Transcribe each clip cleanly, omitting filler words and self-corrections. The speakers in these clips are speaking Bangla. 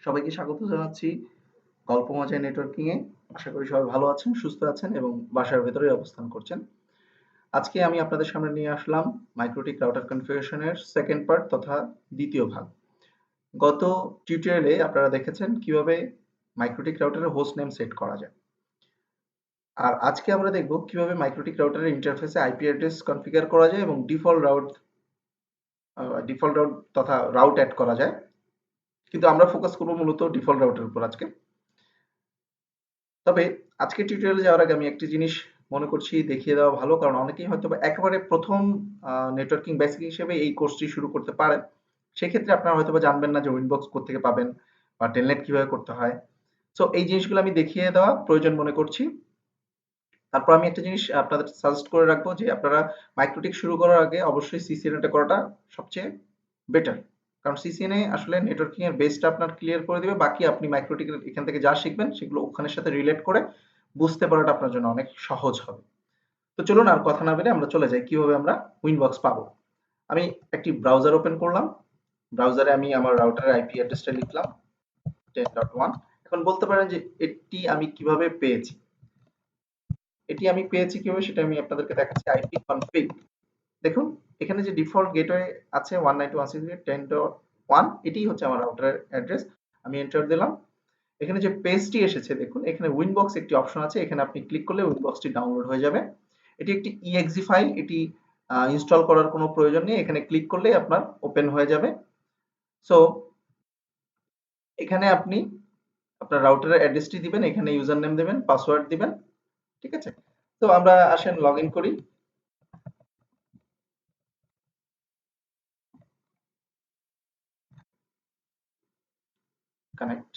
সবাইকে স্বাগত জানাচ্ছি গল্প মজায় নেটওয়ার্কিং এ। আশা করি সবাই ভালো আছেন, সুস্থ আছেন এবং বাসার ভেতরেই অবস্থান করছেন। আজকে আমি আপনাদের সামনে নিয়ে আসলাম মাইক্রোটিক রাউটার কনফিগারেশন এর সেকেন্ড পার্ট তথা দ্বিতীয় ভাগ। গত টিউটোরিয়ালে আপনারা দেখেছেন কিভাবে মাইক্রোটিক রাউটারের হোস্ট নেম সেট করা যায়। আর আজকে আমরা দেখব কিভাবে মাইক্রোটিক রাউটারের ইন্টারফেসে আইপি অ্যাড্রেস কনফিগার করা যায় এবং ডিফল্ট রাউট তথা রাউট অ্যাড করা যায়। কিন্তু আমরা ফোকাস করব মূলত ডিফল্ট রাউটের উপর আজকে। তবে আজকের টিউটোরিয়ালে যাওয়ার আগে আমি একটি জিনিস মনে করছি দেখিয়ে দেওয়া ভালো, কারণ অনেকেই হয়তো একেবারে প্রথম নেটওয়ার্কিং বেসিক হিসেবে এই কোর্সটি শুরু করতে পারেন। সেক্ষেত্রে আপনারা হয়তো জানবেন না যে উইনবক্স কোত্থেকে পাবেন বা টেলনেট কিভাবে করতে হয়। সো এই জিনিসগুলো আমি দেখিয়ে দেওয়া প্রয়োজন মনে করছি। তারপর আমি একটা জিনিস আপনাদের সাজেস্ট করে রাখবো যে আপনারা মাইক্রোটিক শুরু করার আগে অবশ্যই সিসিএনএটা করাটা সবচেয়ে বেটার, কারণ সিসিএনএ আসলে নেটওয়ার্কিং এর বেসটা আপনার ক্লিয়ার করে দিবে। বাকি আপনি মাইক্রোটিক এখান থেকে যা শিখবেন সেগুলো ওখানের সাথে রিলেট করে বুঝতে পারাটা আপনার জন্য অনেক সহজ হবে। তো চলুন আর কথা না বলে আমরা চলে যাই কিভাবে আমরা উইনবক্স পাবো। আমি একটি ব্রাউজার ওপেন করলাম। ব্রাউজারে আমি আমার রাউটারের আইপি অ্যাড্রেসটা লিখলাম 10.1। এখন বলতে পারেন যে এটি আমি কিভাবে পেয়েছি। কিভাবে সেটা আমি আপনাদেরকে দেখাচ্ছি। আইপি কনফিগ, দেখুন এখানে যে ডিফল্ট গেটওয়ে আছে 192.168.10.1, এটিই হচ্ছে আমার রাউটারের অ্যাড্রেস। আমি এন্টার দিলাম। এখানে যে পেজটি এসেছে দেখুন, এখানে উইনবক্স একটি অপশন আছে, এখানে আপনি ক্লিক করলে উইনবক্সটি ডাউনলোড হয়ে যাবে। এটি একটি ইএক্সি ফাইল, এটি ইনস্টল করার কোনো প্রয়োজন নেই, এখানে ক্লিক করলেই আপনার ওপেন হয়ে যাবে। সো এখানে আপনি আপনার রাউটারের অ্যাড্রেসটি দিবেন, এখানে ইউজার নেম দেবেন, পাসওয়ার্ড দিবেন, ঠিক আছে। তো আমরা আসেন লগ ইন করি। কানেক্ট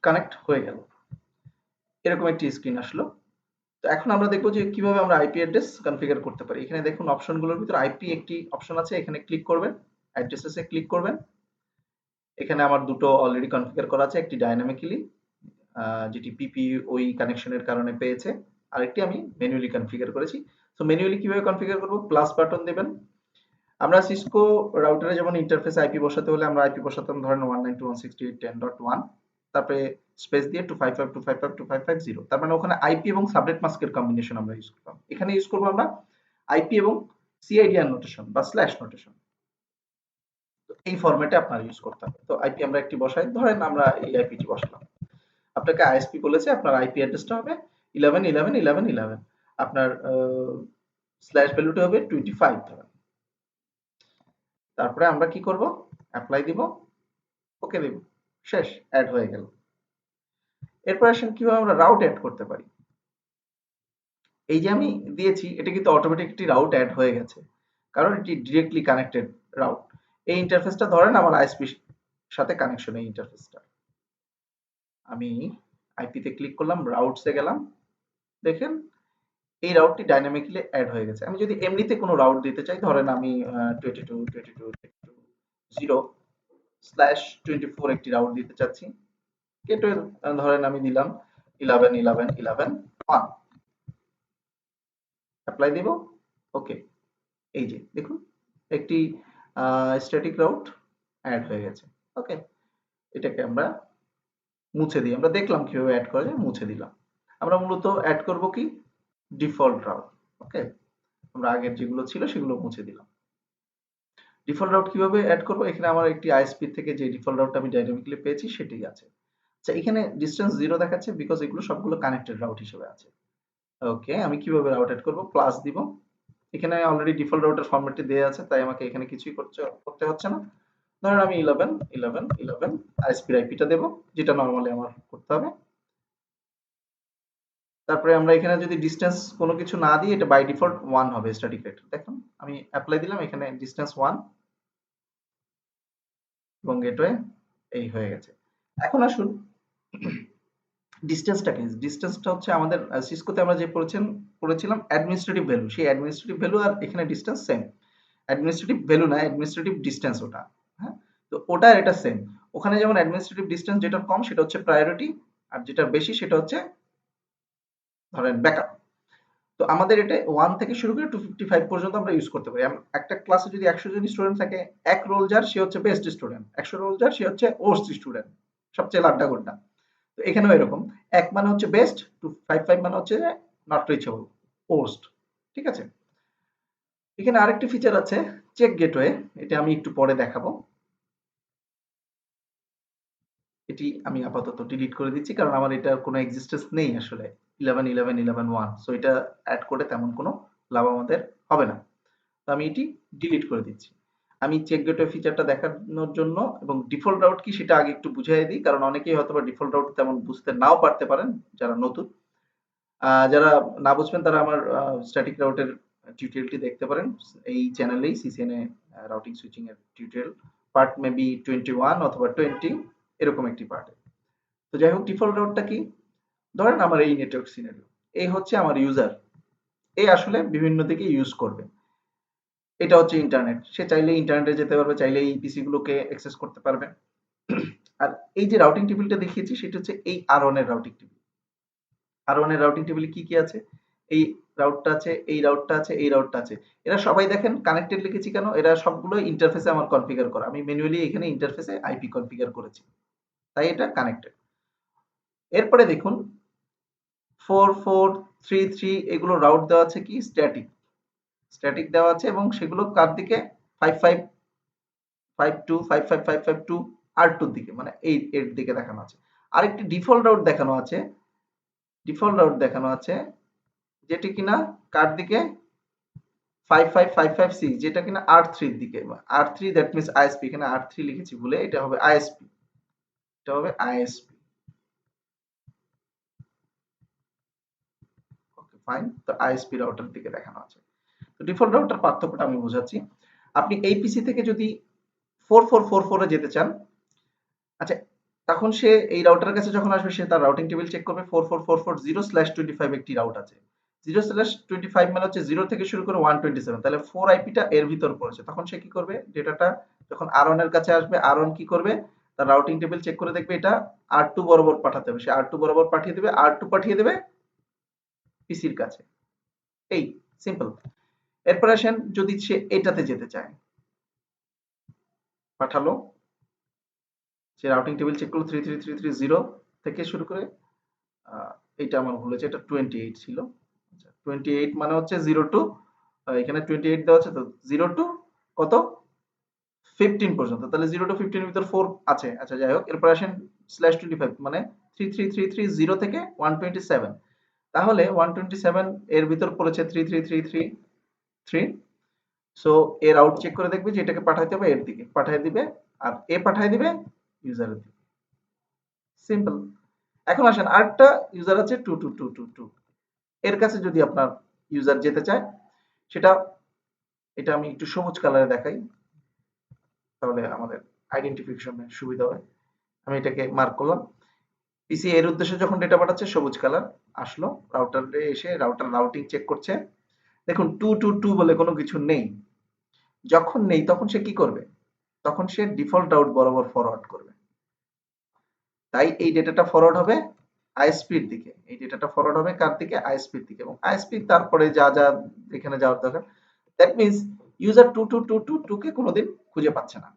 কানেক্ট হয়ে গেল, এরকম একটি স্ক্রিন আসলো। তো এখন আমরা দেখবো যে কিভাবে আমরা আইপি অ্যাড্রেস কনফিগার করতে পারি। এখানে দেখুন অপশনগুলোর ভিতরে আইপি একটি অপশন আছে, এখানে ক্লিক করবেন, অ্যাড্রেসেসে ক্লিক করবেন। এখানে আমার দুটো অলরেডি কনফিগার করা আছে, একটি ডাইনামিক্যালি যেটি পিপি ওই কানেকশনের কারণে পেয়েছে, আরেকটি আমি ম্যানুয়ালি কনফিগার করেছি। তো ম্যানুয়ালি কিভাবে কনফিগার করব, প্লাস বাটন দেবেন। আমরা সিসকো রাউটারে যেমন ইন্টারফেস আইপি বসাতে হলে আমরা আইপি বসাতাম ধরেন 192.168.10.1, তারপরে স্পেস দিয়ে 255.255.255.0, তার মানে ওখানে আইপি এবং সাবনেট মাস্কের কম্বিনেশন আমরা ইউজ করতাম। এখানে ইউজ করব আমরা আইপি এবং সিআইডিআর নোটেশন বা স্ল্যাশ নোটেশন। তো এই ফরম্যাটে আপনার ইউজ করতে হবে। তো আইপি আমরা একটি বসাই, ধরেন আমরা এই আইপিটি বসালাম। আপনাকে আইএসপি বলেছে আপনার আইপি অ্যাড্রেসটা হবে 11.11.11.11, আপনার স্ল্যাশ ভ্যালুটা হবে 25 ধরেন। তারপরে আমরা কি করব, অ্যাপ্লাই দিব, ওকে দিব, শেষ, অ্যাড হয়ে গেল। এরপর আসেন কিভাবে আমরা রাউট অ্যাড করতে পারি। এই যে আমি দিয়েছি এটা কিন্তু অটোমেটিক একটি রাউট অ্যাড হয়ে গেছে, কারণ এটি ডিরেক্টলি কানেক্টেড রাউট। এই ইন্টারফেসটা ধরেন আমার আইএসপি সাথে কানেকশন, এই ইন্টারফেসটা আমি আইপিতে ক্লিক করলাম, রাউটসে গেলাম, দেখেন এই রাউটটি ডাইনামিক্যালি অ্যাড হয়ে গেছে। আমি যদি এমনিতে কোনো রাউট দিতে চাই, ধরেন আমি 22.22.0/24 একটি রাউট দিতে চাচ্ছি, গেটওয়ে ধরেন আমি দিলাম 11.11.11.1, অ্যাপ্লাই দিব, ওকে। এই যে দেখুন একটি স্ট্যাটিক রাউট অ্যাড হয়ে গেছে, ওকে। এটাকে আমরা মুছে দিই, আমরা দেখলাম কিভাবে অ্যাড করা যায়, মুছে দিলাম। আমরা মূলত অ্যাড করব কি, ডিফল্ট রাউট, ওকে। আমরা আগের যেগুলো ছিল সেগুলো মুছে দিলাম। ডিফল্ট রাউট কিভাবে অ্যাড করব, এখানে আমার একটি আইএসপি থেকে যে ডিফল্ট রাউট আমি ডাইনামিক্যালি পেয়েছি সেটি আছে। আচ্ছা, এখানে ডিসটেন্স 0 দেখাচ্ছে বিকজ এগুলো সবগুলো কানেক্টেড রাউট হিসেবে আছে। ওকে, আমি কিভাবে রাউট অ্যাড করব, প্লাস দিব। এখানে অলরেডি ডিফল্ট রাউটার ফরম্যাটটি দেয়া আছে, তাই আমাকে এখানে কিছুই করতে হচ্ছে না। ধরেন আমি 11.11.11 আইএসপি আইপিটা দেব, যেটা নরমালি আমার করতে হবে। তারপরে আমরা এখানে যদি ডিসটেন্স কোনো কিছু না দিই, এটা বাই ডিফল্ট 1 হবে স্ট্যাটিক রেট। দেখুন আমি অ্যাপ্লাই দিলাম, এখানে ডিসটেন্স 1 এবং গেটওয়ে এই হয়ে গেছে। এখন আসুন ডিসটেন্সটা কি, ডিসটেন্সটা হচ্ছে আমাদের সিসকোতে আমরা যে পড়েছিলাম অ্যাডমিনিস্ট্রেটিভ ভ্যালু, সেই অ্যাডমিনিস্ট্রেটিভ ভ্যালু আর এখানে ডিসটেন্স সেম। অ্যাডমিনিস্ট্রেটিভ ভ্যালু না, অ্যাডমিনিস্ট্রেটিভ ডিসটেন্স ওটা, হ্যাঁ। তো ওটা আর এটা সেম। ওখানে যেমন অ্যাডমিনিস্ট্রেটিভ ডিসটেন্স যেটা কম সেটা হচ্ছে প্রায়োরিটি, আর যেটা বেশি সেটা হচ্ছে ধরেন ব্যাকআপ। তো আমাদের এটা 1 থেকে শুরু করে 255 পর্যন্ত আমরা ইউজ করতে পারি। একটা ক্লাসে যদি 100 জন স্টুডেন্ট থাকে, এক রোল যার সে হচ্ছে বেস্ট স্টুডেন্ট, 100 রোল যার সে হচ্ছে ওর্স্ট স্টুডেন্ট, সবচেয়ে লাড্ডা গোড্ডা। তো এখানেও এরকম, 1 মানে হচ্ছে বেস্ট, 255 মানে হচ্ছে নট রিচেবল, ওর্স্ট। ঠিক আছে? এখানে আরেকটি ফিচার আছে চেক গেটওয়ে, এটা আমি একটু পরে দেখাবো। এটি আমি আপাতত ডিলিট করে দিচ্ছি কারণ আমার এটার কোনো এক্সিস্টেন্স নেই আসলে 11 11 11 1, সো এটা অ্যাড করে তেমন কোনো লাভ আমাদের হবে না। তো আমি এটি ডিলিট করে দিচ্ছি। আমি চেক গেটওয়ে ফিচারটা দেখানোর জন্য এবং ডিফল্ট রাউট কি সেটা আগে একটু বুঝিয়ে দিই, কারণ অনেকেই হয়তো বা ডিফল্ট রাউট তেমন বুঝতে নাও পারতে পারেন যারা নতুন। যারা না বুঝবেন তারা আমার স্ট্যাটিক রাউটের টিউটোরিয়ালটি দেখতে পারেন এই চ্যানেলেই, সিসিএনএ রাউটিং সুইচিং এর টিউটোরিয়াল পার্ট মেবি 21 অথবা 20 এরকম একটি পার্টে। তো যাই হোক, ডিফল্ট রাউটটা কি? ধরেন আমার এই নেটওয়ার্ক সিনারিও, এই হচ্ছে আমার ইউজার, এই আসলে বিভিন্ন দিকে ইউজ করবে। এটা হচ্ছে ইন্টারনেট, সে চাইলে ইন্টারনেটে যেতে পারবে, চাইলে এই পিসি গুলোকে অ্যাক্সেস করতে পারবে। আর এই যে রাউটিং টেবিলটা দেখিয়েছি সেটা হচ্ছে এই আর1 এর রাউটিং টেবিল। আর1 এর রাউটিং টেবিলে কি কি আছে? এই রাউটটা আছে, এই রাউটটা আছে, এই রাউটটা আছে। এরা সবাই দেখেন কানেক্টেড লিখেছি কেন? এরা সবগুলো ইন্টারফেসে আমার কনফিগার করা, আমি ম্যানুয়ালি এখানে ইন্টারফেসে আইপি কনফিগার করেছি, তাই এটা কানেক্টেড। এরপরে দেখুন 4433 এগুলো রাউট দেওয়া আছে কি স্ট্যাটিক, স্ট্যাটিক দেওয়া আছে এবং সেগুলো কার দিকে? 5552 55552 আর2 দিকে, মানে এই এর দিকে দেখানো আছে। আরেকটি ডিফল্ট রাউট দেখানো আছে, ডিফল্ট রাউট দেখানো আছে যেটি কিনা কার দিকে? 55556, যেটা কিনা আর3 এর দিকে। আর3 দ্যাট মিন্স আইএসপি, এখানে আর3 লিখেছি ভুলে, এটা হবে আইএসপি, এটা হবে আইএসপি। ওকে ফাইন, তো আইএসপি রাউটার দিকে দেখানো আছে। তো ডিফল্ট রাউটার পার্থক্যটা আমি বোঝাচ্ছি। আপনি এই পিসি থেকে যদি 4444 এ যেতে চান, আচ্ছা, তখন সে এই রাউটারের কাছে যখন আসবে সে তার রাউটিং টেবিল চেক করবে 44440/25 একটি রাউট আছে। 0/25 মানে হচ্ছে 0 থেকে শুরু করে 127, তাহলে 4 আইপিটা এর ভিতর পড়েছে। তখন সে কি করবে? ডেটাটা যখন আর1 এর কাছে আসবে, আর1 কি করবে? তার রাউটিং টেবিল চেক করে দেখবে এটা আর2 বরাবর পাঠাতে হবে, সে আর2 বরাবর পাঠিয়ে দেবে, আর2 পাঠিয়ে দেবে পিসির কাছে। এই সিম্পল। এরপর আসেন যদি সে এটাতে যেতে চায়, পাঠালো, সে রাউটিং টেবিল চেক করলো 33330 থেকে শুরু করে, এটা আমার ভুল হয়েছে, এটা 28 ছিল। আচ্ছা, 28 মানে হচ্ছে 0 টু, এখানে 28 দেওয়া আছে, তো 0 টু কত? 15 পর্যন্ত। তাহলে 0 টু 15 এর ভিতর 4 আছে। আচ্ছা যাই হোক, এরপর আসেন /25 মানে 33330 থেকে 127। তাহলে 127 এর ভিতর পড়েছে 33333। সো এর আউট চেক করে দেখবে যে এটাকে পাঠাইতে হবে এর দিকে, পাঠিয়ে দিবে, আর এ পাঠিয়ে দিবে ইউজারের দিকে। সিম্পল। এখন আসেন আরেকটা ইউজার আছে 22222, এর কাছে যদি আপনার ইউজার যেতে চায়, সেটা, এটা আমি একটু সবুজ কালারে দেখাই তাহলে আমাদের আইডেন্টিফিকেশনের সুবিধা হয়। আমি এটাকে মার্ক করলাম। পিসি এর উদ্দেশ্যে যখন ডেটা পাঠাচ্ছে সবুজ কালার আসলো, রাউটারে এসে রাউটার রাউটিং চেক করছে, দেখুন 222 বলে কোনো কিছু নেই। যখন নেই তখন সে কি করবে? তখন সে ডিফল্ট রাউট বরাবর ফরওয়ার্ড করবে। তাই এই ডেটাটা ফরওয়ার্ড হবে আইএসপির দিকে, এই ডেটাটা ফরওয়ার্ড হবে কার দিকে? আইএসপির দিকে, এবং আইএসপি তারপরে যা যা এখানে যাওয়ার দরকার, দ্যাট মিন্স ইউজার 22222 কে কোনোদিন খুঁজে পাচ্ছে না।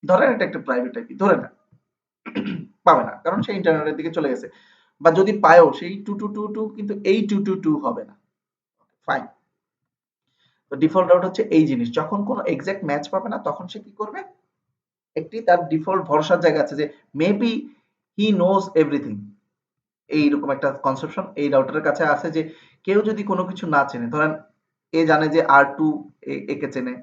ধরেন এটা একটা প্রাইভেট আইপি, ধরে না পাবে না, কারণ সে ইন্টারনেটের দিকে চলে গেছে, বা যদি পায়ও সেই 2222 কিন্তু এই 222 হবে না। ফাইন। তো ডিফল্ট রাউট হচ্ছে এই জিনিস, যখন কোনো এক্সাক্ট ম্যাচ পাবে না তখন সে কি করবে? একটি তার ডিফল্ট ভরসার জায়গা আছে যে মেবি হি নোজ এভরিথিং, এইরকম একটা কনসেপশন এই রাউটারের কাছে আছে যে কেউ যদি কোনো কিছু না চেনে, ধরেন এ জানে যে আর2 একে চেনে,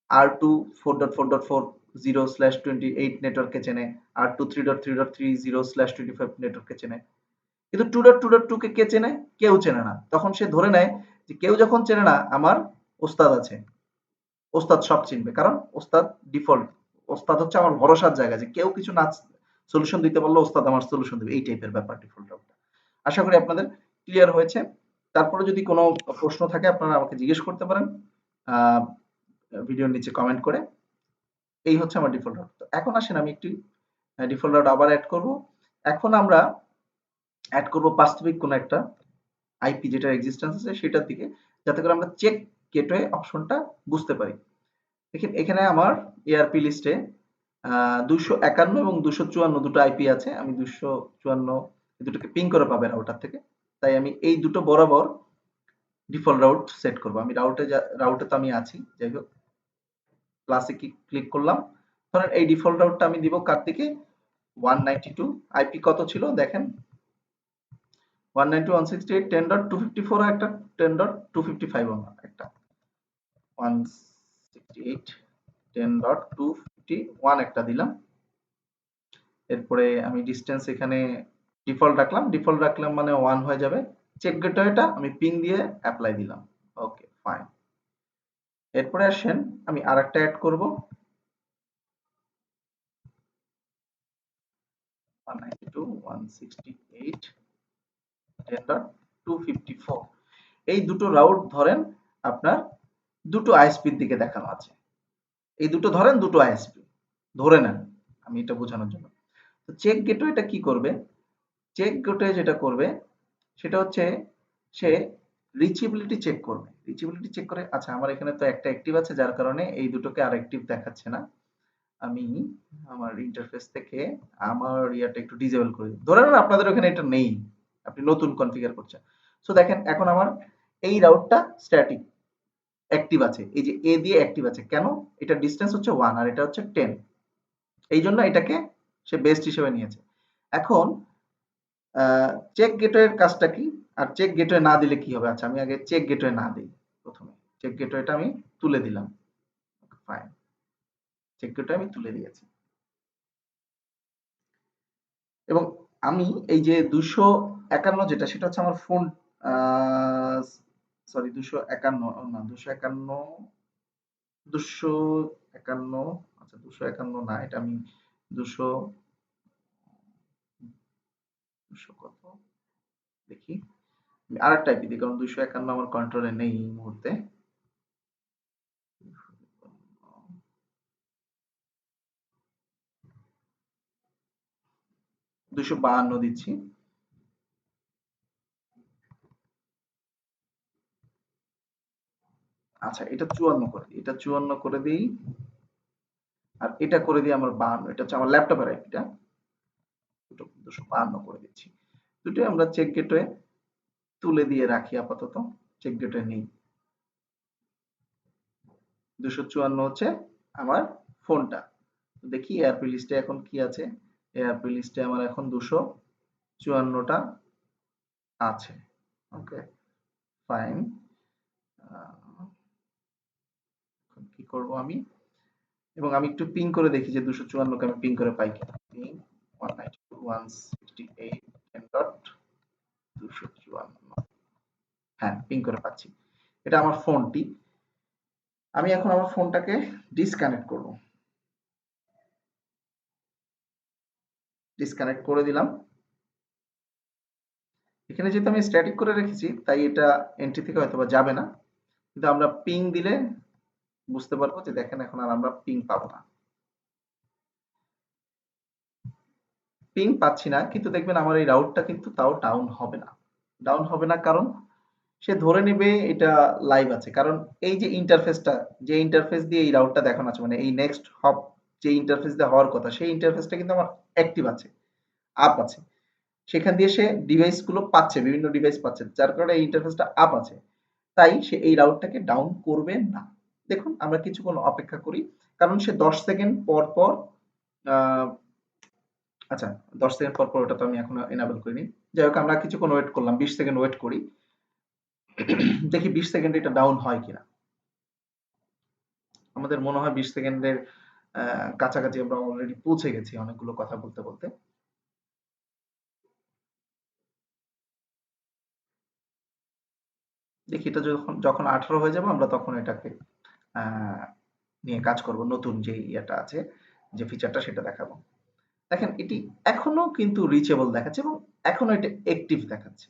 আর2 4.4.40/28 নেটওয়ার্ককে চেনে, আর2 3.3.30/25 নেটওয়ার্ককে চেনে, কিন্তু 2.2.2 কে কে চেনে? কেউ চেনে না। তখন সে ধরে নেয় যে কেউ যখন চেনে না, আমার ওস্তাদ আছে, ওস্তাদ সব চিনবে, কারণ ওস্তাদ ডিফল্ট, ওস্তাদ হচ্ছে আমার ভরসার জায়গা, যে কেউ কিছু না সলিউশন দিতে পারলে ওস্তাদ আমার সলিউশন দেবে, এই টাইপের ব্যাপার ডিফল্ট রাউটটা। আশা করি আপনাদের ক্লিয়ার হয়েছে। তারপরে যদি কোনো প্রশ্ন থাকে আপনারা আমাকে জিজ্ঞেস করতে পারেন ভিডিওর নিচে কমেন্ট করে। এই হচ্ছে আমার ডিফল্ট রাউট। তো এখন আসেন আমি একটি ডিফল্ট রাউট আবার অ্যাড করব। এখন আমরা অ্যাড করব বাস্তবিক কোনো একটা আইপি যেটার এক্সিস্টেন্স আছে সেটার দিকে, যাতে করে আমরা চেক গেটওয়ে অপশনটা বুঝতে পারি। দেখেন এখানে আমার এআরপি লিস্টে 251 এবং 254 দুটো আইপি আছে। আমি 254 দুটোকে পিং করে পাবে রাউটার থেকে। তাই আমি এই দুটো বরাবর ডিফল্ট রাউট সেট করব। আমি রাউটে তো আমি আছি, যাই হোক প্লাসে ক্লিক করলাম। ধরেন এই ডিফল্ট রাউটটা আমি দিব কার দিকে, 192। আইপি কত ছিল দেখেন, 192.168.10.254 একটা, 10.255 একটা, 168.10.251 একটা দিলাম। এরপরে আমি ডিস্টেন্স এখানে ডিফল্ট রাখলাম মানে 1 হয়ে যাবে। চেক গেটওয়েটা আমি পিং দিয়ে অ্যাপ্লাই দিলাম। Okay fine. এরপরে আসেন আমি আরেকটা অ্যাড করব, 192.168.10.254। এই দুটো রাউট ধরেন আপনার দুটো আইএসপির দিকে দেখানো আছে। এই দুটো ধরেন দুটো আইএসপি ধরে নেন, আমি এটা বোঝানোর জন্য। তো চেক গেটওয়েটা কি করবে, চেক গেটওয়ে যেটা করবে সেটা হচ্ছে সে রিচেবিলিটি চেক করবে। রিচেবিলিটি চেক করে, আচ্ছা আমার এখানে তো একটা অ্যাক্টিভ আছে যার কারণে এই দুটোকে আর অ্যাক্টিভ দেখাচ্ছে না। আমি আমার ইন্টারফেস থেকে আমার ইয়াটা একটু ডিসেবল করে দিই। ধরে নেন আপনাদের ওখানে এটা নেই, আপনি নতুন কনফিগার করছেন। সো দেখেন এখন আমার এই রাউটটা স্ট্যাটিক অ্যাক্টিভ আছে, এই যে এ দিয়ে অ্যাক্টিভ আছে। কেন? এটা ডিসটেন্স হচ্ছে 1 আর এটা হচ্ছে 10, এই জন্য এটাকে সে বেস্ট হিসেবে নিয়েছে। এখন চেক গেটওয়ের কাজটা কি, আর চেক গেটওয়ে না দিলে কি হবে? আচ্ছা আমি আগে চেক গেটওয়ে না দিই, প্রথমে চেক গেটওয়েটা আমি তুলে দিলাম। ফাইন, চেক গেটওয়ে আমি তুলে দিয়েছি। এবং আমি এই যে 251 যেটা, সেটা হচ্ছে আমার ফোন, সরি 251 না, 251, 251, আচ্ছা 251 না, এটা আমি 200, 200 কত দেখি, আমি আরেকটা আইপি দিই, কারণ 251 আমার কন্ট্রোলে নেই এই মুহূর্তে। 252 দিচ্ছি। আচ্ছা এটা 54 করে দিই, এটা 54 করে দিই, আর এটা করে দিই আমার 52। এটা হচ্ছে আমার ল্যাপটপের আইপিটা, 252 করে দিচ্ছি। দুটোই আমরা চেক গেটওয়ে তুলে দিয়ে রাখি আপাতত, চেক গেটওয়ে নেই। 254 হচ্ছে আমার ফোনটা। দেখি এআরপি লিস্টে এখন কি আছে। এআরপি লিস্টে আমার এখন 254টা আছে। Okay fine. এখন কি করব আমি, এবং আমি একটু পিং করে দেখি যে 254 কে আমি পিং করে পাই কিনা। পিং 192.168.10.254, হ্যাঁ পিং করে পাচ্ছি। এটা আমার ফোনটি। আমি এখন আমার ফোনটাকে ডিসকানেক্ট করব। ডিসকানেক্ট করে দিলাম। এখানে যেহেতু আমি স্ট্যাটিক করে রেখেছি তাই এটা এন্ট্রি থেকে হয়তোবা যাবে না, কিন্তু আমরা পিং দিলে বুঝতে পারবো যে দেখেন এখন আর আমরা পিং পাবো না। পিং পাচ্ছি না, কিন্তু দেখবেন আমার এই রাউটটা কিন্তু তাও ডাউন হবে না। ডাউন হবে না কারণ সে ধরে নেবে এটা লাইভ আছে, কারণ এই যে ইন্টারফেসটা, যে ইন্টারফেস দিয়ে এই রাউটটা দেখানো আছে, মানে এই নেক্সট হপ যে ইন্টারফেস দিয়ে হওয়ার কথা, সেই ইন্টারফেসটা কিন্তু আমার অ্যাক্টিভ আছে, আপ আছে। সেখান দিয়ে সে ডিভাইস গুলো পাচ্ছে, বিভিন্ন ডিভাইস পাচ্ছে, যার কারণে এই ইন্টারফেসটা আপ আছে। তাই সে এই রাউটটাকে ডাউন করবে না। দেখুন আমরা কিছুক্ষণ অপেক্ষা করি, কারণ সে 10 সেকেন্ড পর পর, আচ্ছা 10 সেকেন্ড পর পর ওটা তো আমি এখনো এনাবল করিনি। যাই হোক আমরা কিছুক্ষণ ওয়েট করলাম, 20 সেকেন্ড ওয়েট করি, দেখি 20 সেকেন্ডে এটা ডাউন হয় কিনা। আমাদের মনে হয় 20 সেকেন্ডের কাছাকাছি আমরা অলরেডি পৌঁছে গেছি অনেকগুলো কথা বলতে বলতে। দেখি এটা যখন যখন 18 হয়ে যাবে আমরা তখন এটাকে নিয়ে কাজ করব, নতুন যে ইয়েটা আছে, যে ফিচারটা সেটা দেখাবো। দেখেন এটি এখনো কিন্তু রিচেবল দেখাচ্ছে এবং এখনো এটা অ্যাক্টিভ দেখাচ্ছে।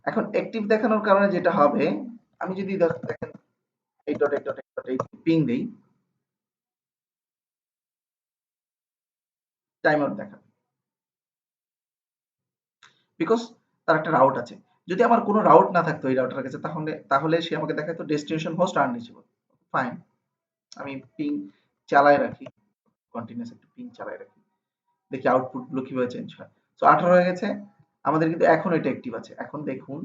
এখন অ্যাক্টিভ দেখানোর কারণে যেটা হবে, আমি যদি দেখেন এই ডট এই ডট এই ডট এই পিং দেই, টাইম আউট দেখাবে, বিকজ তার একটা রাউট আছে। যদি আমার কোনো রাউট না থাকতো এই রাউটারের কাছে, তাহলে সে আমাকে দেখাতো ডেস্টিনেশন হোস্ট আনরিচেবল। ফাইন, আমি পিং চালায় রাখি, কন্টিনিউয়াস একটু পিং চালায় রাখি, দেখি আউটপুট গুলো কিভাবে চেঞ্জ হয়। তো 18 হয়ে গেছে আমাদের, কিন্তু এখন এটা অ্যাক্টিভ আছে। এখন দেখুন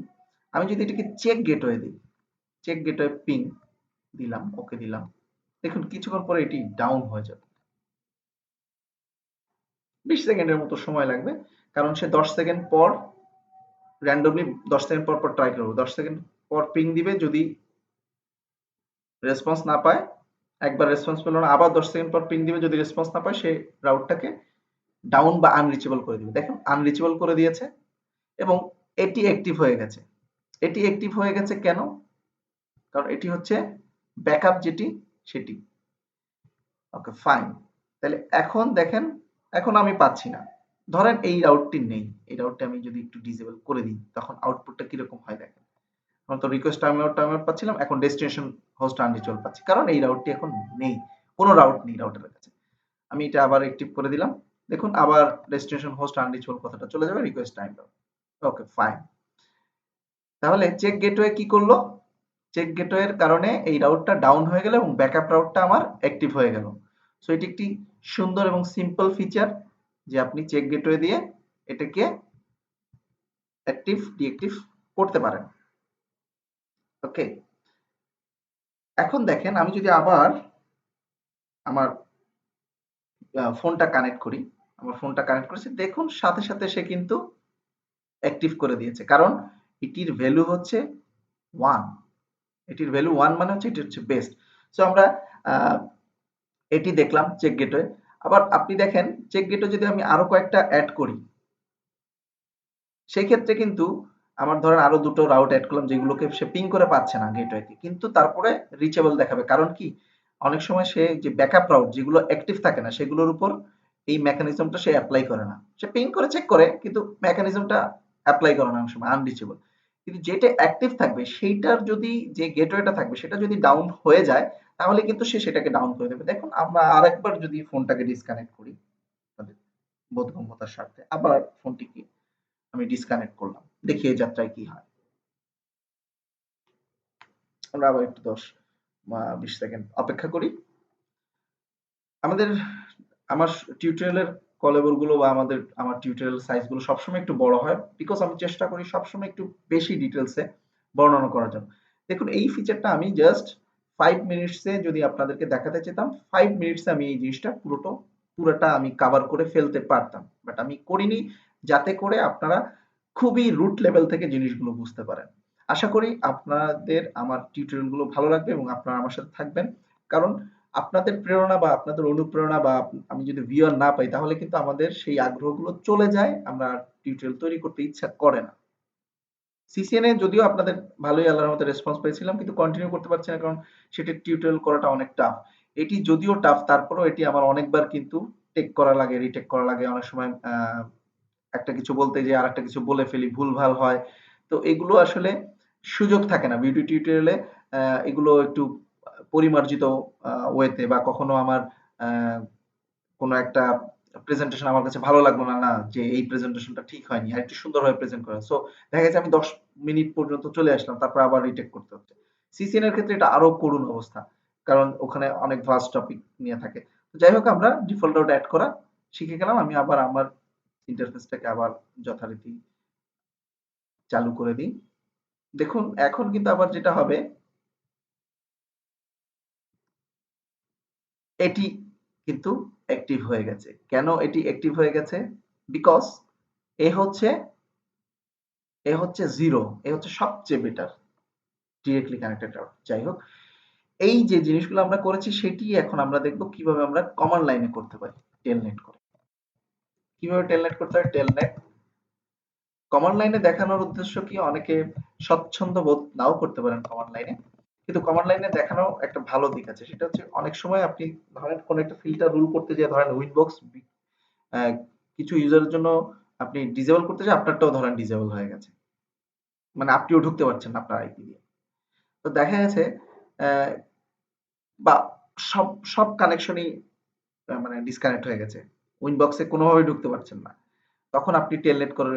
আমি যদি এটাকে চেক গেটওয়ে দিই, চেক গেটওয়ে পিং দিলাম, ওকে দিলাম, দেখুন কিছুক্ষণ পরে এটি ডাউন হয়ে যাবে। 20 সেকেন্ডের মতো সময় লাগবে, কারণ সে 10 সেকেন্ড পর র্যান্ডমলি 10 সেকেন্ড পর ট্রাই করবো, 10 সেকেন্ড পর পিং দিবে, যদি রেসপন্স না পায়, একবার রেসপন্স পেল না, আবার 10 সেকেন্ড পর পিং দিবে, যদি রেসপন্স না পায় সে রাউটটাকে ডাউন বা আনরিচেবল করে দিবে। দেখুন আনরিচেবল করে দিয়েছে এবং এটি অ্যাক্টিভ হয়ে গেছে। এটি অ্যাক্টিভ হয়ে গেছে কেন? কারণ এটি হচ্ছে ব্যাকআপ যেটি সেটি। ওকে ফাইন, তাহলে এখন দেখেন এখন আমি পাচ্ছি না। ধরেন এই রাউটটি নেই, এই রাউটটি আমি যদি একটু ডিসেবল করে দিই তখন আউটপুটটা কিরকম হয় দেখেন। এখন তো রিকোয়েস্ট টাইম আউট পাচ্ছিলাম, এখন ডেস্টিনেশন হোস্ট আনরিচেবল পাচ্ছি, কারণ এই রাউটটি এখন নেই, কোনো রাউট নেই রাউটারের কাছে। আমি এটা আবার অ্যাক্টিভ করে দিলাম, দেখুন আবার ডেস্টিনেশন হোস্ট আনরিচেবল কথাটা চলে যাবে, request time out. Okay fine, তাহলে চেক গেটওয়ে কি করলো? চেক গেটওয়ের কারণে এই রাউটটা ডাউন হয়ে গেল এবং ব্যাকআপ রাউটটা আমার অ্যাক্টিভ হয়ে গেল। সো এটি একটি সুন্দর এবং সিম্পল ফিচার যে আপনি চেক গেটওয়ে দিয়ে এটাকে অ্যাক্টিভ ডিঅ্যাক্টিভ করতে পারেন। ওকে, এখন দেখেন আমি যদি আবার আমার ফোনটা কানেক্ট করি, আমার ফোনটা কানেক্ট করেছি, দেখুন সাথে সাথে সে কিন্তু অ্যাক্টিভ করে দিয়েছে, কারণ এটির ভ্যালু হচ্ছে 1। এটির ভ্যালু 1 মানে হচ্ছে এটি হচ্ছে বেস্ট। সো আমরা এটি দেখলাম চেক গেটওয়ে। আবার আপনি দেখেন চেক গেটওয়ে যদি আমি আরো কয়েকটা অ্যাড করি, সেই ক্ষেত্রে কিন্তু আমার ধরেন আরো দুটো রাউট অ্যাড করলাম যেগুলোকে সে পিং করে পাচ্ছে না গেটওয়েতে, কিন্তু তারপরে রিচেবল দেখাবে। কারণ কি, অনেক সময় সে যে ব্যাকআপ রাউট যেগুলো অ্যাক্টিভ থাকে না সেগুলোর উপর এই মেকানিজমটা সে অ্যাপ্লাই করে না। সে পিং করে চেক করে কিন্তু মেকানিজমটা অ্যাপ্লাই করে না, অনেক সময় আনরিচেবল। কিন্তু যেটা অ্যাক্টিভ থাকবে সেইটার যদি যে গেটওয়েটা থাকবে সেটা যদি ডাউন হয়ে যায় তাহলে কিন্তু সে সেটাকে ডাউন করে দেবে। দেখুন আমরা আরেকবার যদি ফোনটাকে ডিসকানেক্ট করি আমাদের বোধগম্যতার স্বার্থে, আবার ফোনটিকে আমি ডিসকানেক্ট করলাম, দেখি এই যাত্রায় কি হয়। আমরা আবার একটু 10-20 সেকেন্ড অপেক্ষা করি। আমাদের আমার টিউটোরিয়ালের কলেবর গুলো বা আমার টিউটোরিয়াল সাইজ গুলো সবসময় একটু বড় হয়, বিকজ আমি চেষ্টা করি সবসময় একটু বেশি ডিটেলসে বর্ণনা করার জন্য। দেখুন এই ফিচারটা আমি জাস্ট 5 মিনিটসে যদি আপনাদেরকে দেখাতে চেতাম, 5 মিনিটসে আমি এই জিনিসটা পুরোটা আমি কভার করে ফেলতে পারতাম, বাট আমি করিনি, যাতে করে আপনারা খুবই রুট লেভেল থেকে জিনিসগুলো বুঝতে পারেন। আশা করি আপনাদের আমার টিউটোরিয়াল গুলো ভালো লাগবে এবং আপনারা আমার সাথে থাকবেন, কারণ আপনাদের প্রেরণা বা আপনাদের অনুপ্রেরণা বা আমি যদি ভিউয়ার না পাই তাহলে কিন্তু আমাদের সেই আগ্রহগুলো চলে যায়, আমরা টিউটোরিয়াল তৈরি করতে ইচ্ছা করে না। সিসিএন এ যদিও আপনাদের ভালোই আল্লাহর মতো রেসপন্স পেয়েছিলাম, কিন্তু কন্টিনিউ করতে পারছি না, কারণ সেটা টিউটোরিয়াল করাটা অনেক টাফ। এটি যদিও টাফ, তারপরেও এটি আমার অনেকবার কিন্তু টেক করা লাগে, রিটেক করা লাগে, অনেক সময় একটা কিছু বলতে যেয়ে আরেকটা কিছু বলে ফেলি, ভুলভাল হয়। তো এগুলো আসলে সুযোগ থাকে না ভিডিও টিউটোরিয়ালে এগুলো একটু পরিমার্জিত ওয়েতে, বা কখনো আমার কোনো একটা প্রেজেন্টেশন আমার কাছে ভালো লাগলো না, যে এই প্রেজেন্টেশনটা ঠিক হয়নি, আর একটু সুন্দরভাবে প্রেজেন্ট করা। সো দেখা গেছে আমি 10 মিনিট পর্যন্ত চলে আসলাম, তারপর আবার রিটেক করতে হচ্ছে। সিসিএন এর ক্ষেত্রে এটা আরো করুণ অবস্থা, কারণ ওখানে অনেক ভাস্ট টপিক নিয়ে থাকে। তো যাই হোক, আমরা ডিফল্ট আউট অ্যাড করা শিখে গেলাম। আমি আবার আমার ইন্টারফেসটাকে আবার যথারীতি চালু করে দিই। দেখুন এখন কিন্তু আবার যেটা হবে, এটি কিন্তু অ্যাক্টিভ হয়ে গেছে। কেন এটি অ্যাক্টিভ হয়ে গেছে? বিকজ এ হচ্ছে 0, এ হচ্ছে সবচেয়ে বেটার ডিরেক্টলি কানেক্টেড রাউট। যাই হোক, এই যে জিনিসগুলো আমরা করেছি সেটি এখন আমরা দেখব কিভাবে আমরা কমান্ড লাইনে করতে পারি টেলনেট করে। কিভাবে টেলনেট করতে হয়? টেলনেট কমান্ড লাইনে দেখানোর উদ্দেশ্য কি, অনেকে স্বচ্ছন্দ বোধ নাও করতে পারেন কমান্ড লাইনে, কিন্তু কমান্ড লাইনে দেখানো একটা ভালো দিক আছে, সেটা হচ্ছে অনেক সময় আপনি ধরেন কোন একটা ফিল্টার রুল করতে যে ধরেন উইনবক্স কিছু ইউজারের জন্য আপনি ডিসেবল করতে যে আপনারটাও ধরেন ডিসেবল হয়ে গেছে, মানে আপনিও ঢুকতে পারছেন না আপনার আইপি দিয়ে। তো দেখা গেছে বা সব সব কানেকশনই মানে ডিসকানেক্ট হয়ে গেছে, উইনবক্সে কোনোভাবে ঢুকতে পারছেন না, তখন আপনি টেলনেট করে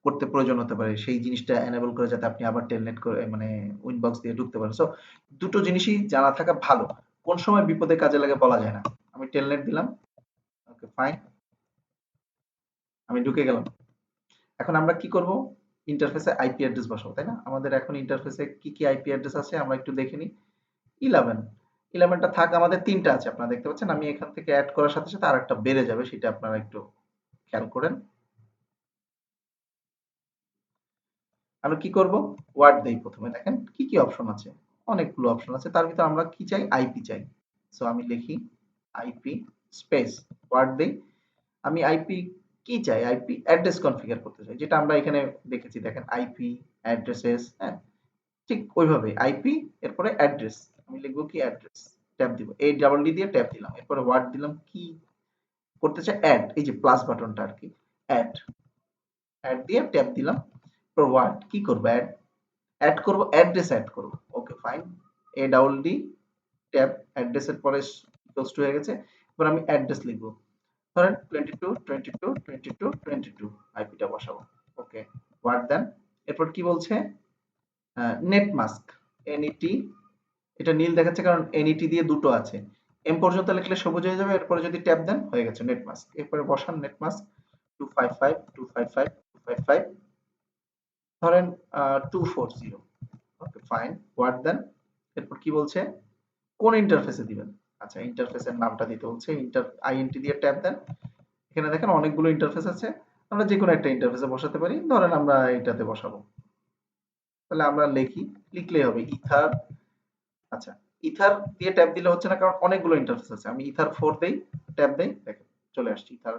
করতে প্রয়োজন হতে পারে সেই জিনিসটা এনেবল করে যাতে আপনি আবার টেলনেট করে মানে উইনবক্স দিয়ে ঢুকতে পারেন। সো দুটো জিনিসই জানা থাকা ভালো। কোন সময় বিপদে কাজে লাগে বলা যায় না। আমি টেলনেট দিলাম। Okay fine. আমি ঢুকে গেলাম। এখন আমরা কি করব? ইন্টারফেসে আইপি অ্যাড্রেস বসাবো, তাই না? আমাদের এখন ইন্টারফেসে কি আইপি অ্যাড্রেস আছে আমরা একটু দেখে নিই। 11 11টা থাক, আমাদের 3টা আছে আপনারা দেখতে পাচ্ছেন। আমি এখান থেকে এড করার সাথে সাথে আরেকটা বেড়ে যাবে, সেটা আপনারা একটু খেয়াল করেন। আমরা কি করব? ওয়ার্ড দেই প্রথমে। দেখেন কি অপশন আছে? অনেকগুলো অপশন আছে। তার ভিতর আমরা কি চাই? আইপি চাই। সো আমি লিখি আইপি স্পেস ওয়ার্ড দেই। আমি আইপি কি চাই? আইপি অ্যাড্রেস কনফিগার করতে চাই। যেটা আমরা এখানে দেখেছি, দেখেন আইপি অ্যাড্রেসেস, হ্যাঁ? ঠিক ওইভাবে আইপি এরপরে অ্যাড্রেস। আমি লিখব কি অ্যাড্রেস। ট্যাব দিব। এই ডাবল ডি দিয়ে ট্যাব দিলাম। এরপরে ওয়ার্ড দিলাম কি করতে চাই? অ্যাড। এই যে প্লাস বাটনটা আরকি। অ্যাড। অ্যাড দিয়ে ট্যাব দিলাম। এরপর ওয়ার্ড কি করব? অ্যাড অ্যাড করব, অ্যাড্রেস অ্যাড করব। Okay fine. A double D tab অ্যাড্রেসের পরে ইকুয়ালস টু হয়ে গেছে। এবার আমি অ্যাড্রেস লিখব। ধরেন 22 22 22 22 আইপিটা বসাবো। ওকে ওয়ার্ড দেন। এরপর কি বলছে? নেট মাস্ক এনইটি, এটা নীল দেখাচ্ছে কারণ এনইটি দিয়ে দুটো আছে। এম পর্যন্ত লিখলে সবুজ হয়ে যাবে। এরপরে যদি ট্যাব দেন হয়ে গেছে নেট মাস্ক। এরপরে বসান নেট মাস্ক 255 255 255 ধরেন 240। ওকে ফাইন ওয়ার্ড দেন। এরপর কি বলছে? কোন ইন্টারফেসে দিবেন? আচ্ছা ইন্টারফেসের নামটা দিতে বলছে। আইএনটি দিয়ে ট্যাব দেন। এখানে দেখেন অনেকগুলো ইন্টারফেস আছে। আমরা যে কোনো একটা ইন্টারফেসে বসাতে পারি। ধরেন আমরা এটাতে বসাবো। তাহলে আমরা লিখলেই হবে ইথার। আচ্ছা ইথার দিয়ে ট্যাব দিলে হচ্ছে না কারণ অনেকগুলো ইন্টারফেস আছে। আমি ইথার 4 দেই, ট্যাব দেই, দেখেন চলে আসছে ইথার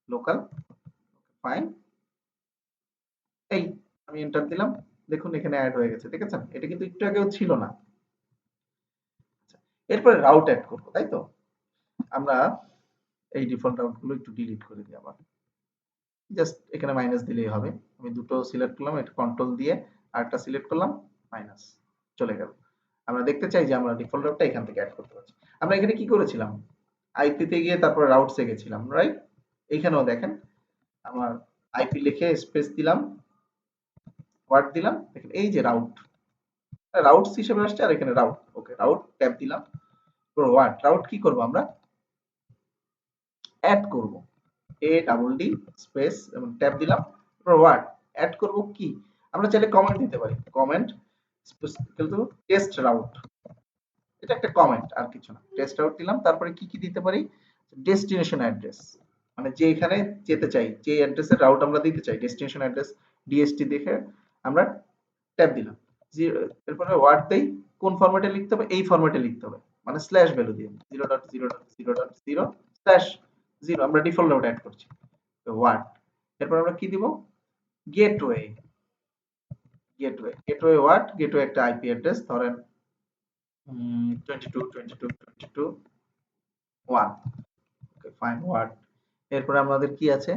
লোকাল। ফাইন। এই আমি এন্টার দিলাম। দেখুন এখানে এড হয়ে গেছে। দেখেছেন? এটা কিন্তু একটু আগেও ছিল না। আচ্ছা, এরপরে রাউট এড করব, তাই তো? আমরা এই ডিফল্ট রাউট গুলো একটু ডিলিট করে দিই আবার। জাস্ট এখানে মাইনাস দিলেই হবে। আমি দুটো সিলেক্ট করলাম, এটা কন্ট্রোল দিয়ে আরেকটা সিলেক্ট করলাম, মাইনাস চলে গেল। আমরা দেখতে চাই যে আমরা ডিফল্ট রাউটটা এখান থেকে এড করতে পারছি। আমরা এখানে কি করেছিলাম? আইপি তে গিয়ে তারপর রাউটস এ গেছিলাম, রাইট? এখানেও দেখেন আমার আইপি লিখে স্পেস দিলাম, ওয়ার্ড দিলাম, দেখেন এই যে রাউট, রাউটস হিসেবে আসছে আর এখানে রাউট। ওকে রাউট ট্যাব দিলাম। ওয়ার্ড রাউট কি করব? আমরা অ্যাড করব। এ ডাবল ডি স্পেস এবং ট্যাব দিলাম। এরপর ওয়ার্ড অ্যাড করব কি? আমরা চাইলে কমেন্ট দিতে পারি। কমেন্ট কিন্তু টেস্ট রাউট, এটা একটা কমেন্ট আর কিছু না। টেস্ট রাউট দিলাম। তারপরে কি দিতে পারি? ডেস্টিনেশন অ্যাড্রেস, মানে যেখানে যেতে চাই, যে অ্যাড্রেসের রাউট আমরা দিতে চাই, ডেস্টিনেশন অ্যাড্রেস ডিএসটি দেখে আমরা ট্যাব দিলাম। এরপরে ওয়ার্ড দেই। কোন ফরম্যাটে লিখতে হবে? এই ফরম্যাটে লিখতে হবে, মানে স্ল্যাশ ভ্যালু দিয়ে 0.0.0.0 স্ল্যাশ 0 আমরা ডিফল্ট রাউট অ্যাড করছি। ওয়ার্ড। এরপর আমরা কি দিব? গেটওয়ে। Gateway word. গেটওয়ে একটা আইপি অ্যাড্রেস, ধরেন 22.22.22.1। Okay fine word. এরপরে আমাদের কি আছে?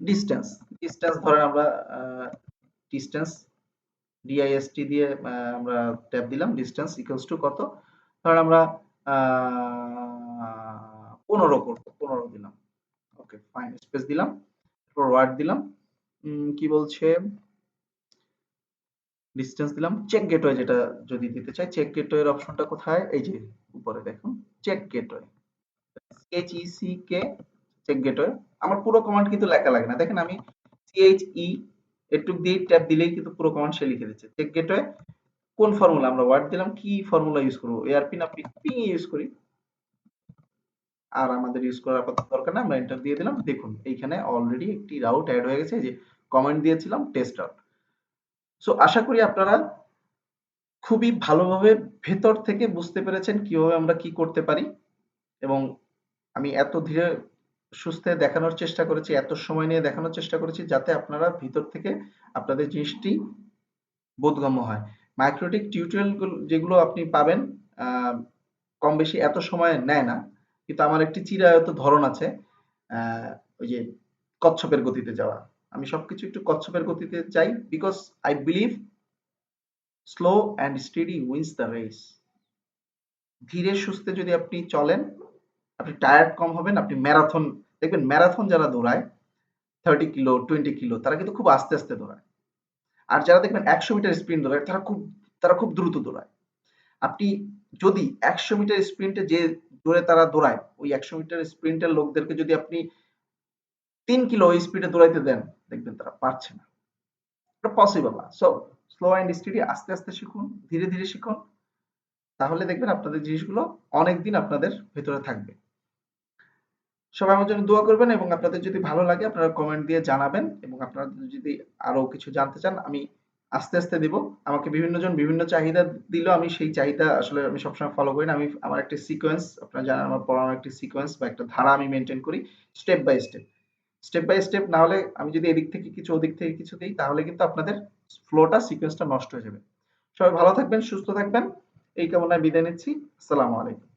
ডিসটেন্স। ডিসটেন্স ধরেন আমরা ডিসটেন্স ডিআইএসটি দিয়ে আমরা ট্যাব দিলাম। ডিসটেন্স ইকুয়ালস টু কত? ধরেন আমরা 15 করব, 15 দিলাম। ওকে ফাইন স্পেস দিলাম। এরপর ওয়ার্ড দিলাম। কি বলছে? ডিসটেন্স দিলাম। চেক গেটওয়ে যেটা যদি দিতে চাই, চেক গেটওয়ের অপশনটা কোথায়? এই যে উপরে দেখুন check gateway, CHECK check gateway. আমার পুরো কমান্ড কিন্তু লেখা লাগে না। দেখেন আমি CHE এটুক দিয়ে ট্যাব দিলেই কিন্তু পুরো কমান্ড সে লিখে দিচ্ছে। চেক গেটওয়ে কোন ফর্মুলা? আমরা ওয়ার্ড দিলাম। কি ফর্মুলা ইউজ করব? এআরপি না পিং ইউজ করি? আর আমাদের ইউজ করার আপাতত দরকার না। আমরা এন্টার দিয়ে দিলাম। দেখুন এইখানে অলরেডি একটি রাউট এড হয়ে গেছে। এই যে কমেন্ট দিয়েছিলাম টেস্ট রাউট। সো আশা করি আপনারা খুবই ভালোভাবে ভেতর থেকে বুঝতে পেরেছেন কিভাবে আমরা কি করতে পারি, এবং আমি এত ধীরে সুস্থে দেখানোর চেষ্টা করেছি, এত সময় নিয়ে দেখানোর চেষ্টা করেছি যাতে আপনারা ভিতর থেকে আপনাদের জিনিসটি বোধগম্য হয়। মাইক্রোটিক টিউটোরিয়াল যেগুলো আপনি পাবেন কম বেশি এত সময় নেয় না, কিন্তু আমার একটি চিরায়ত ধরন আছে, ওই যে কচ্ছপের গতিতে যাওয়া। আমি সবকিছু একটু কচ্ছপের গতিতে চাই, because I believe slow and steady wins the race. ধীরে সুস্থে যদি আপনি চলেন, আপনি টায়ার্ড কম হবেন। আপনি ম্যারাথন দেখবেন, ম্যারাথন যারা দৌড়ায় 30 কিলো 20 কিলো তারা কিন্তু খুব আস্তে আস্তে দৌড়ায়। আর যারা দেখবেন 100 মিটার স্প্রিন্ট দৌড়ায় তারা খুব দ্রুত দৌড়ায়। আপনি যদি 100 মিটার স্প্রিন্টে যে দৌড়ে তারা দৌড়ায়, ওই 100 মিটার স্প্রিন্টের লোকদেরকে যদি আপনি 3 কিলো স্পিডে দৌড়াইতে দেন, দেখবেন তারা পারছে না। এটা পসিবল না। সো স্লো অ্যান্ড স্টেডি, আস্তে আস্তে শিখুন, ধীরে ধীরে শিখুন। তাহলে দেখবেন আপনাদের জিনিসগুলো অনেকদিন আপনাদের ভেতরে থাকবে। সবাই আমার জন্য দোয়া করবেন এবং আপনাদের যদি ভালো লাগে আপনারা কমেন্ট দিয়ে জানাবেন, এবং আপনারা যদি আরো কিছু জানতে চান আমি আস্তে আস্তে দিব। আমাকে বিভিন্ন জন বিভিন্ন চাহিদা দিলেও আমি সেই চাহিদা আসলে আমি সবসময় ফলো করি না। আমি আমার একটা সিকোয়েন্স, আপনারা জানেন আমার পড়ানোর একটা সিকোয়েন্স বা একটা ধারা আমি মেনটেন করি, step by step. Step by step না হলে আমি যদি এদিক থেকে কিছু ওদিক থেকে কিছু দিই তাহলে কিন্তু আপনাদের ফ্লোটা সিকোয়েন্সটা নষ্ট হয়ে যাবে। সবাই ভালো থাকবেন, সুস্থ থাকবেন, এই কামনায় বিদায় নিচ্ছি। আসসালামু আলাইকুম।